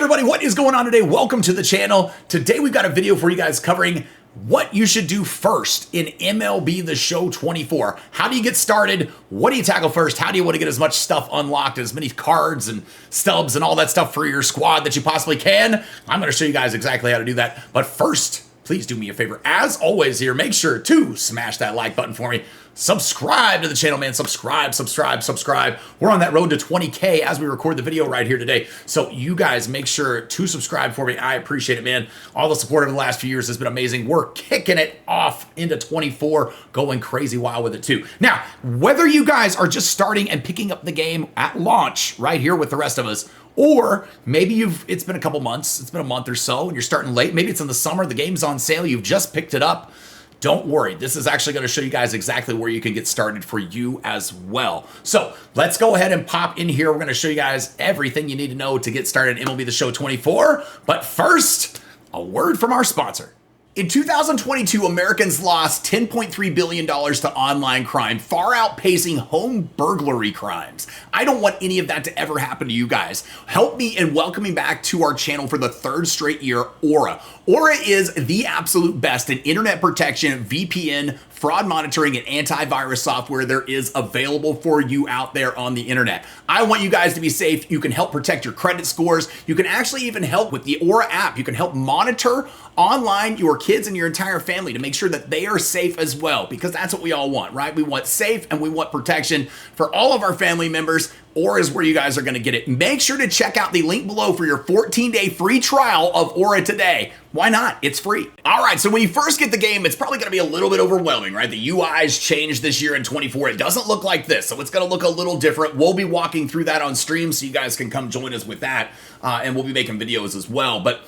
everybody, what is going on today? Welcome to the channel. Today we've got a video for you guys covering what you should do first in MLB The Show 24. How do you get started? What do you tackle first? How do you want to get as much stuff unlocked, as many cards and stubs and all that stuff for your squad that you possibly can? I'm going to show you guys exactly how to do that. But first, please do me a favor. As always here, make sure to smash that like button for me. Subscribe to the channel, man. Subscribe. We're on that road to 20K as we record the video right here today. So you guys make sure to subscribe for me. I appreciate it, man. All the support over the last few years has been amazing. We're kicking it off into 24, going crazy wild with it too. Now, whether you guys are just starting and picking up the game at launch right here with the rest of us, or maybe it's been a couple months, it's been a month or so, and you're starting late. Maybe it's in the summer, the game's on sale, you've just picked it up. Don't worry, this is actually going to show you guys exactly where you can get started for you as well. So let's go ahead and pop in here. We're going to show you guys everything you need to know to get started in MLB The Show 24. But first, a word from our sponsor. In 2022, Americans lost $10.3 billion to online crime, far outpacing home burglary crimes. I don't want any of that to ever happen to you guys. Help me in welcoming back to our channel for the third straight year, Aura. Aura is the absolute best in internet protection, VPN, fraud monitoring, and antivirus software there is available for you out there on the internet. I want you guys to be safe. You can help protect your credit scores. You can actually even help with the Aura app. You can help monitor online your kids and your entire family to make sure that they are safe as well, because that's what we all want, right? We want safe and we want protection for all of our family members. Aura is where you guys are going to get it. Make sure to check out the link below for your 14-day free trial of Aura today. Why not? It's free. All right, so when you first get the game, it's probably going to be a little bit overwhelming, right? The UI's changed this year in 24. It doesn't look like this, so it's going to look a little different. We'll be walking through that on stream, so you guys can come join us with that, and we'll be making videos as well. But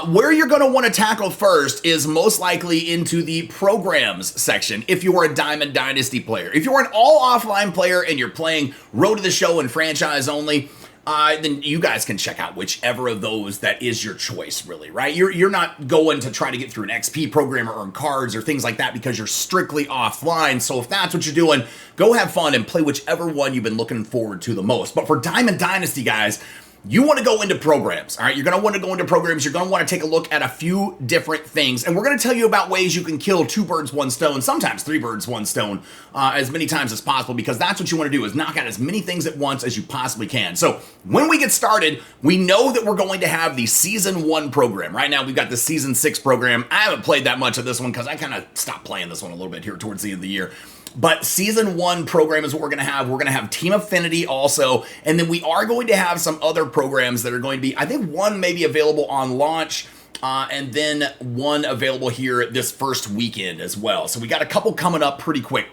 where you're going to want to tackle first is most likely into the programs section if you are a Diamond Dynasty player. If you're an all-offline player and you're playing Road to the Show and franchise only, then you guys can check out whichever of those that is your choice, really, right? You're not going to try to get through an XP program or earn cards or things like that because you're strictly offline. So if that's what you're doing, go have fun and play whichever one you've been looking forward to the most. But for Diamond Dynasty, guys, you want to go into programs, all right? You're going to want to go into programs. You're going to want to take a look at a few different things. And we're going to tell you about ways you can kill 2 birds, 1 stone, sometimes 3 birds, 1 stone, as many times as possible, because that's what you want to do, is knock out as many things at once as you possibly can. So when we get started, we know that we're going to have the Season 1 program. Right now, we've got the Season 6 program. I haven't played that much of this one because I kind of stopped playing this one a little bit here towards the end of the year. But Season 1 program is what we're going to have. We're going to have Team Affinity also. And then we are going to have some other programs that are going to be, I think one may be available on launch, and then one available here this first weekend as well. So we got a couple coming up pretty quick.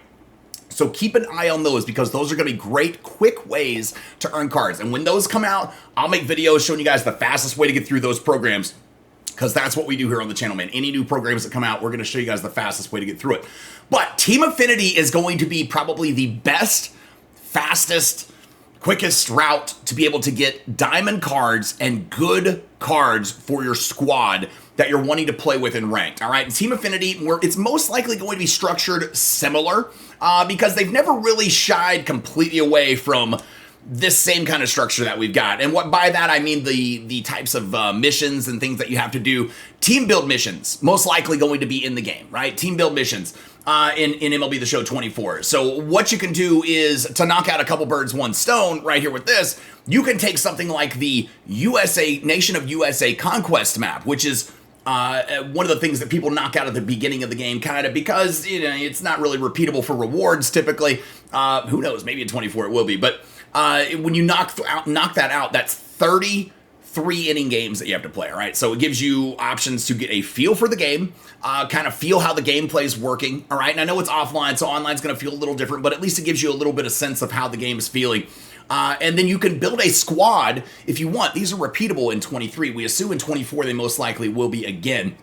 So keep an eye on those, because those are going to be great, quick ways to earn cards. And when those come out, I'll make videos showing you guys the fastest way to get through those programs, because that's what we do here on the channel, man. Any new programs that come out, we're going to show you guys the fastest way to get through it. But Team Affinity is going to be probably the best, fastest, quickest route to be able to get diamond cards and good cards for your squad that you're wanting to play with in ranked. All right, Team Affinity, it's most likely going to be structured similar, because they've never really shied completely away from this same kind of structure that we've got. And what by that I mean the types of missions and things that you have to do. Team build missions, most likely going to be in the game, right? Team build missions in MLB The Show 24. So what you can do is, to knock out a couple birds, 1 stone right here with this, you can take something like the Nation of USA Conquest map, which is one of the things that people knock out at the beginning of the game, kind of because, you know, it's not really repeatable for rewards typically. Who knows? Maybe in 24 it will be, but when you knock that out, that's 33 inning games that you have to play, all right? So it gives you options to get a feel for the game, kind of feel how the gameplay is working, all right? And I know it's offline, so online's going to feel a little different, but at least it gives you a little bit of sense of how the game is feeling. And then you can build a squad if you want. These are repeatable in 23. We assume in 24 they most likely will be again.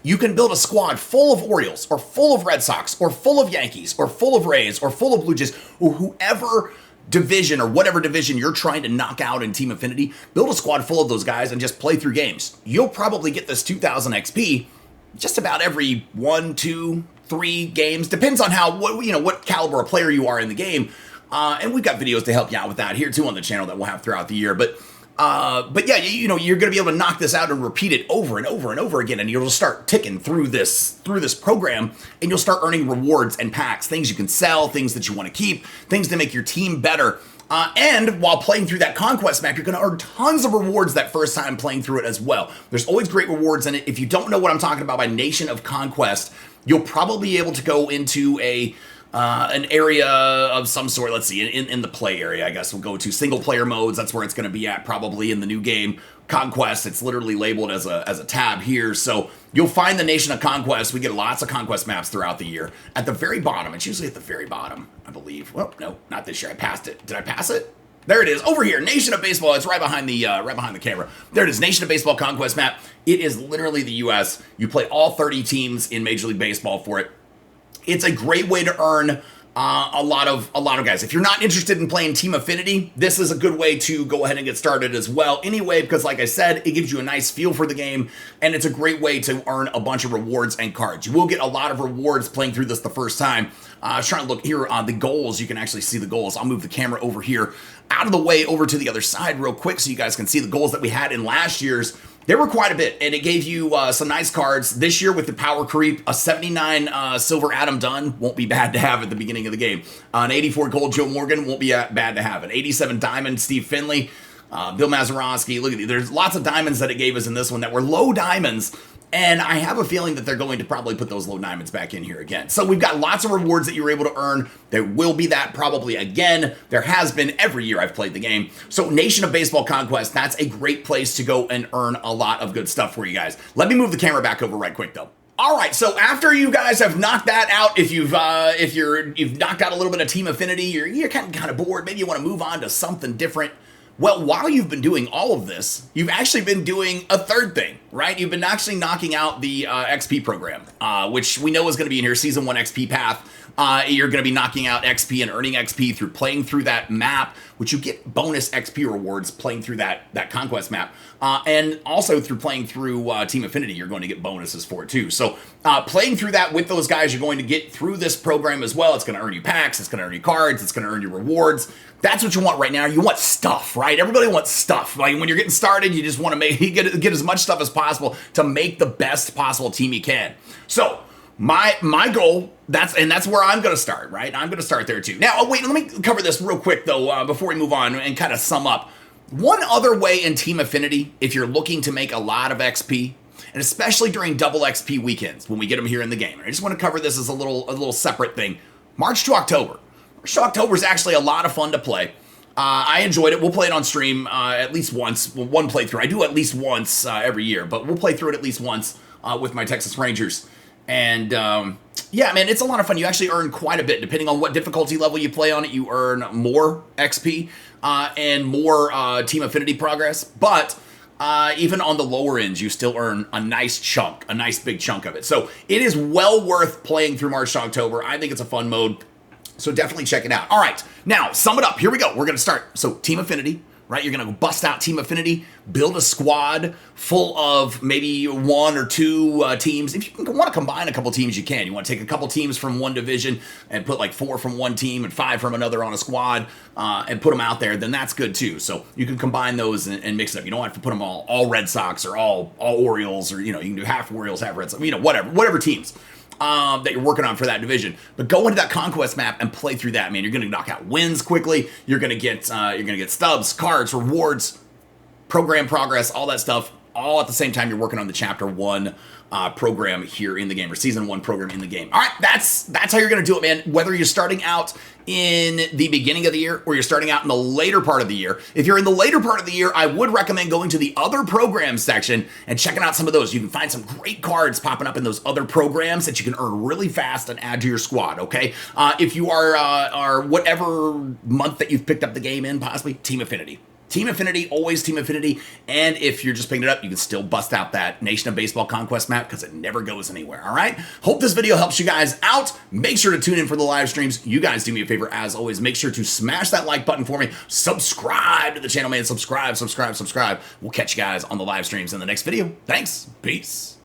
You can build a squad full of Orioles, or full of Red Sox, or full of Yankees, or full of Rays, or full of Blue Jays, or whoever division or whatever division you're trying to knock out in Team Affinity. Build a squad full of those guys and just play through games. You'll probably get this 2,000 XP just about every 1, 2, 3 games. Depends on what caliber of player you are in the game. And we've got videos to help you out with that here too on the channel that we'll have throughout the year. But But yeah, you're going to be able to knock this out and repeat it over and over and over again, and you'll start ticking through this program, and you'll start earning rewards and packs, things you can sell, things that you want to keep, things to make your team better. And while playing through that Conquest map, you're going to earn tons of rewards that first time playing through it as well. There's always great rewards in it. If you don't know what I'm talking about by Nation of Conquest, you'll probably be able to go into an area of some sort. Let's see, in the play area, I guess we'll go to single player modes. That's where it's going to be at probably in the new game. Conquest, it's literally labeled as a tab here. So you'll find the Nation of Conquest. We get lots of Conquest maps throughout the year. At the very bottom, it's usually at the very bottom, I believe. Well, no, not this year. I passed it. Did I pass it? There it is, over here, Nation of Baseball. It's right behind the camera. There it is, Nation of Baseball Conquest map. It is literally the U.S. You play all 30 teams in Major League Baseball for it. It's a great way to earn a lot of guys. If you're not interested in playing Team Affinity, this is a good way to go ahead and get started as well. Anyway, because like I said, it gives you a nice feel for the game, and it's a great way to earn a bunch of rewards and cards. You will get a lot of rewards playing through this the first time. I was trying to look here on the goals. You can actually see the goals. I'll move the camera over here out of the way over to the other side real quick so you guys can see the goals that we had in last year's. There were quite a bit, and it gave you some nice cards. This year with the power creep, a 79 silver Adam Dunn won't be bad to have at the beginning of the game. An 84 gold Joe Morgan won't be bad to have. An 87 diamond Steve Finley, Bill Mazeroski. Look at these. There's lots of diamonds that it gave us in this one that were low diamonds, and I have a feeling that they're going to probably put those low diamonds back in here again. So we've got lots of rewards that you're able to earn. There will be that probably again. There has been every year I've played the game. So Nation of Baseball Conquest, that's a great place to go and earn a lot of good stuff for you guys. Let me move the camera back over right quick though. All right, so after you guys have knocked that out, if you've knocked out a little bit of Team Affinity, you're kind of bored, maybe you want to move on to something different. Well, while you've been doing all of this, you've actually been doing a third thing, right? You've been actually knocking out the XP program, which we know is going to be in here, Season 1 XP path. You're going to be knocking out XP and earning XP through playing through that map, which you get bonus XP rewards playing through that Conquest map. And also through playing through Team Affinity, you're going to get bonuses for it too. So playing through that with those guys, you're going to get through this program as well. It's going to earn you packs, it's going to earn you cards, it's going to earn you rewards. That's what you want right now. You want stuff, right? Everybody wants stuff. Like when you're getting started, you just want to get as much stuff as possible to make the best possible team you can. So my goal, that's where I'm going to start, right? I'm going to start there too. Now, wait, let me cover this real quick though, before we move on and kind of sum up. One other way in Team Affinity, if you're looking to make a lot of XP, and especially during double XP weekends when we get them here in the game, and I just want to cover this as a little separate thing. March to October. March to October is actually a lot of fun to play. I enjoyed it. We'll play it on stream at least once, one playthrough. I do at least once every year, but we'll play through it at least once with my Texas Rangers. And yeah, man, it's a lot of fun. You actually earn quite a bit. Depending on what difficulty level you play on it, you earn more XP and more Team Affinity progress. But even on the lower ends, you still earn a nice chunk, a nice big chunk of it. So it is well worth playing through March to October. I think it's a fun mode. So definitely check it out. All right, now sum it up. Here we go. We're going to start. So Team Affinity, right? You're going to bust out Team Affinity, build a squad full of maybe one or two teams. If you want to combine a couple teams, you can. You want to take a couple teams from one division and put like 4 from one team and 5 from another on a squad and put them out there, then that's good too. So you can combine those and mix it up. You don't have to put them all Red Sox or all Orioles, or, you can do half Orioles, half Red Sox, whatever teams that you're working on for that division. But go into that Conquest map and play through that, man. You're going to knock out wins quickly. You're going to get stubs, cards, rewards, program progress, all that stuff, all at the same time you're working on the Chapter 1 program here in the game, or Season 1 program in the game. All right, that's how you're going to do it, man. Whether you're starting out in the beginning of the year or you're starting out in the later part of the year. If you're in the later part of the year, I would recommend going to the other programs section and checking out some of those. You can find some great cards popping up in those other programs that you can earn really fast and add to your squad, okay? If you are whatever month that you've picked up the game in, possibly Team Affinity. Team Affinity, always Team Affinity. And if you're just picking it up, you can still bust out that Nation of Baseball Conquest map because it never goes anywhere, all right? Hope this video helps you guys out. Make sure to tune in for the live streams. You guys do me a favor, as always. Make sure to smash that like button for me. Subscribe to the channel, man. Subscribe. We'll catch you guys on the live streams in the next video. Thanks. Peace.